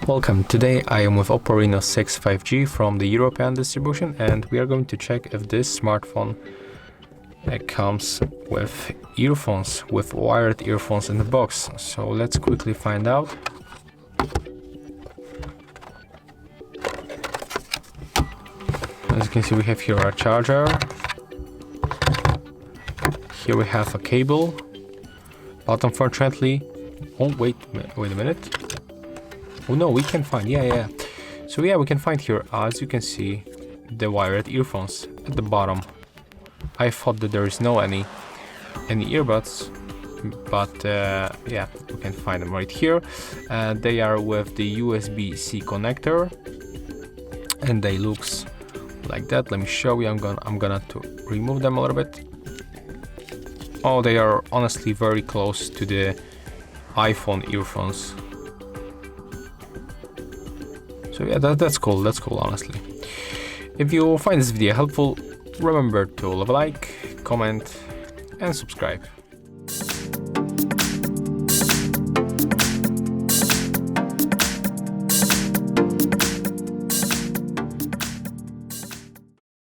Welcome, today I am with OPPO Reno6 5G from the European distribution, and we are going to check if this smartphone comes with earphones, with wired earphones in the box. So let's quickly find out. As you can see, we have here a charger. Here we have a cable, but unfortunately, oh wait a minute. Oh no, we can find, So we can find here, as you can see, the wired earphones at the bottom. I thought that there is no any earbuds, but we can find them right here. They are with the USB-C connector, and they looks like that. Let me show you. I'm gonna to remove them a little bit. Oh, they are honestly very close to the iPhone earphones. So yeah, that's cool honestly. If you find this video helpful, remember to leave a like, comment and subscribe.